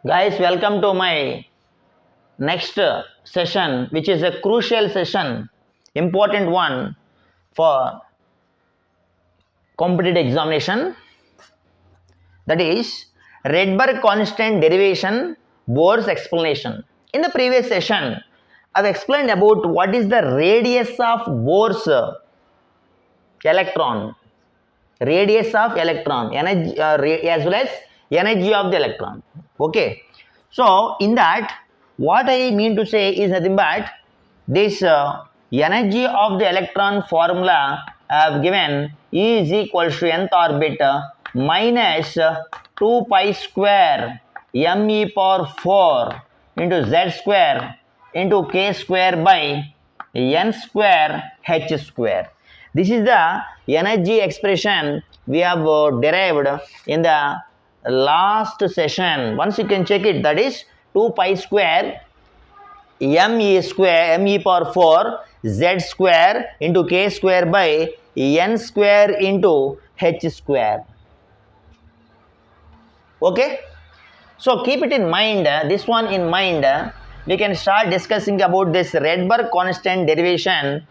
Guys, welcome to my next session, which is a crucial session, important one for competitive examination. That is Rydberg constant derivation, Bohr's explanation. In the previous session, I've explained about what is the radius of Bohr's electron, radius of electron, energy as well as energy of the electron. Okay, so in that, what I mean to say is nothing but this energy of the electron formula I have given E is equals to nth orbit minus 2 pi square m e power 4 into z square into k square by n square h square. This is the energy expression we have derived in the last session. Once you can check it, that is 2 pi square m e power 4 z square into k square by n square into h square. Okay, so keep it in mind, this one in mind. We can start discussing about this Rydberg constant derivation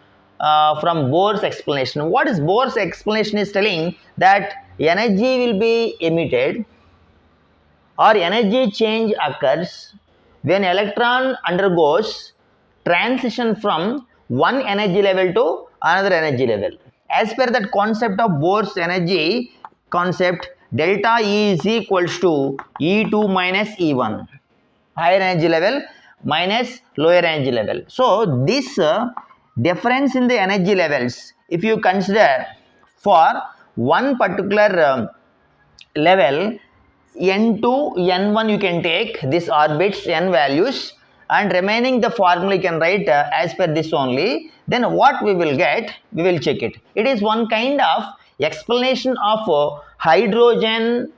from Bohr's explanation. What is Bohr's explanation is telling that energy will be emitted or energy change occurs when electron undergoes transition from one energy level to another energy level. As per that concept of Bohr's energy concept, delta E is equals to E2 minus E1, higher energy level minus lower energy level. So this difference in the energy levels, if you consider for one particular level, n2, n1 you can take this orbits n values, and remaining the formula you can write as per this only. Then what we will get, we will check it. It is one kind of explanation of hydrogen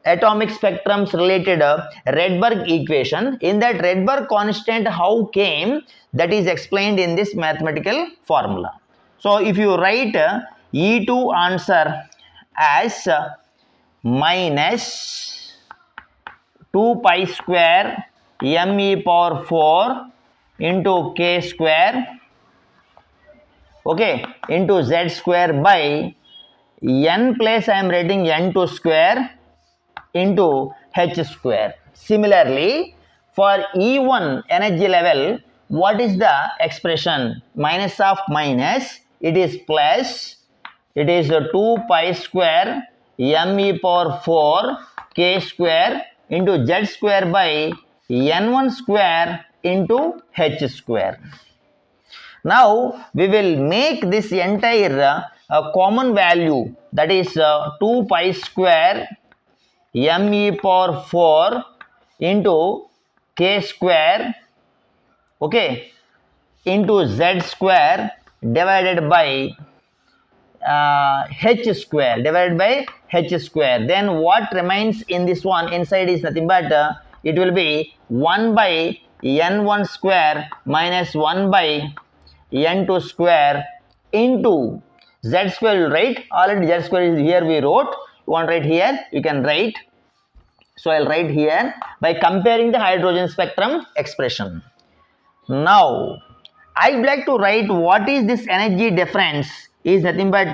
atomic spectrums related Rydberg equation. In that Rydberg constant how came, that is explained in this mathematical formula. So if you write E2 answer as minus 2 pi square m e power 4 into k square, okay, into z square by n place I am writing n2 square into h square. Similarly, for E1 energy level, what is the expression? Minus of minus, it is plus, it is 2 pi square m e power 4 k square into z square by n1 square into h square. Now we will make this entire common value, that is 2 pi square m e power 4 into k square, okay, into z square divided by h square, Then what remains in this one inside is nothing but it will be 1 by n1 square minus 1 by n2 square into z square, right? Already z square is here, we wrote. You want to write here, you can write. So I'll write here by comparing the hydrogen spectrum expression. Now I'd like to write what is this energy difference is nothing but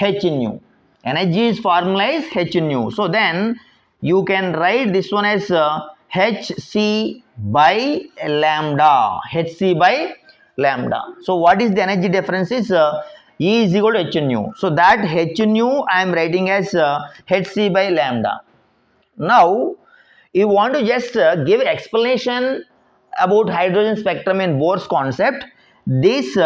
h nu. Energy's formula is h nu. So then you can write this one as hc by lambda. So what is the energy difference is E is equal to h nu. So that h nu I am writing as hc by lambda. Now you want to just give explanation about hydrogen spectrum in Bohr's concept. This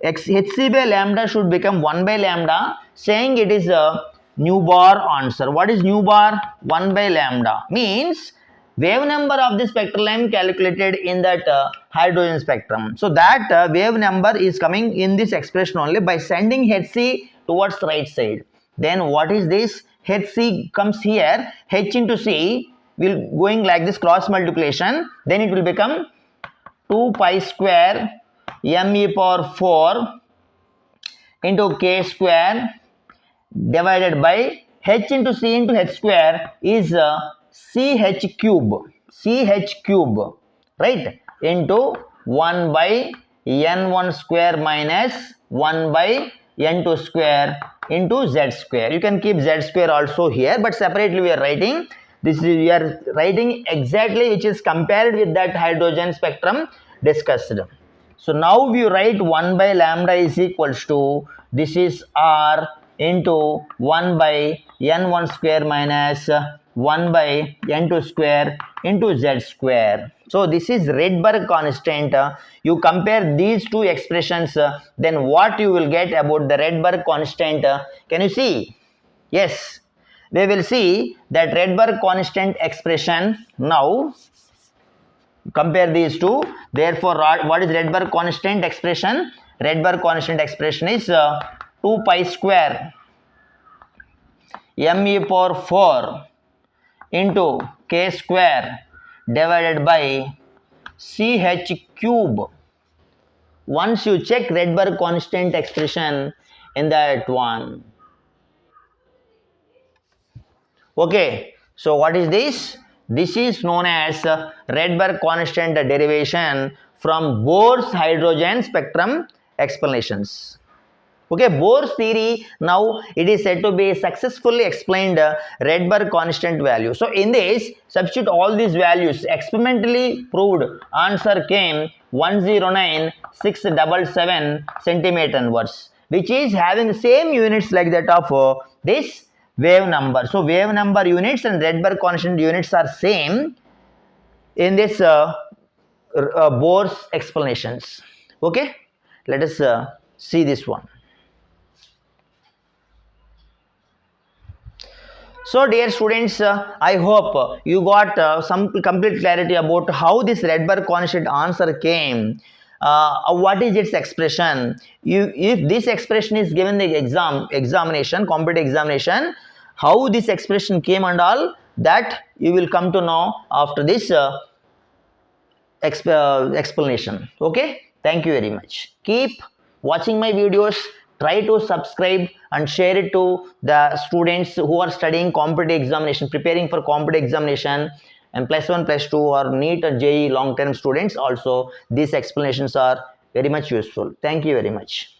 hc by lambda should become 1 by lambda, saying it is a nu bar answer. What is nu bar? 1 by lambda means wave number of the spectral line calculated in that hydrogen spectrum. So that wave number is coming in this expression only by sending hc towards right side. Then what is this? hc comes here, h into c will going like this cross multiplication, then it will become 2 pi square m e power 4 into k square divided by h into c into h square is CH cube, right, into 1 by N1 square minus 1 by N2 square into Z square. You can keep Z square also here, but separately we are writing. This is, we are writing exactly which is compared with that hydrogen spectrum discussed. So now we write 1 by lambda is equals to, this is R into 1 by N1 square minus 1 by N2 square into Z square. So this is Rydberg constant. You compare these two expressions, then what you will get about the Rydberg constant? Can you see? Yes, we will see that Rydberg constant expression. Now compare these two. Therefore, what is Rydberg constant expression? Rydberg constant expression is 2 pi square m e power 4 into k square divided by ch cube. Once you check Rydberg constant expression in that one. Okay, so what is this? This is known as Rydberg constant derivation from Bohr's hydrogen spectrum explanations. Okay, Bohr's theory, now it is said to be successfully explained Rydberg constant value. So in this, substitute all these values. Experimentally proved answer came 109,677 centimeter inverse, which is having the same units like that of this wave number. So wave number units and Rydberg constant units are same in this Bohr's explanations. Okay, let us see this one. So dear students, I hope you got some complete clarity about how this Rydberg constant answer came. What is its expression? If this expression is given the examination, competitive examination, how this expression came and all that you will come to know after this explanation. Okay, thank you very much. Keep watching my videos. Try to subscribe and share it to the students who are studying competitive examination, preparing for competitive examination, and +1, +2 or NEET or JEE long-term students also. These explanations are very much useful. Thank you very much.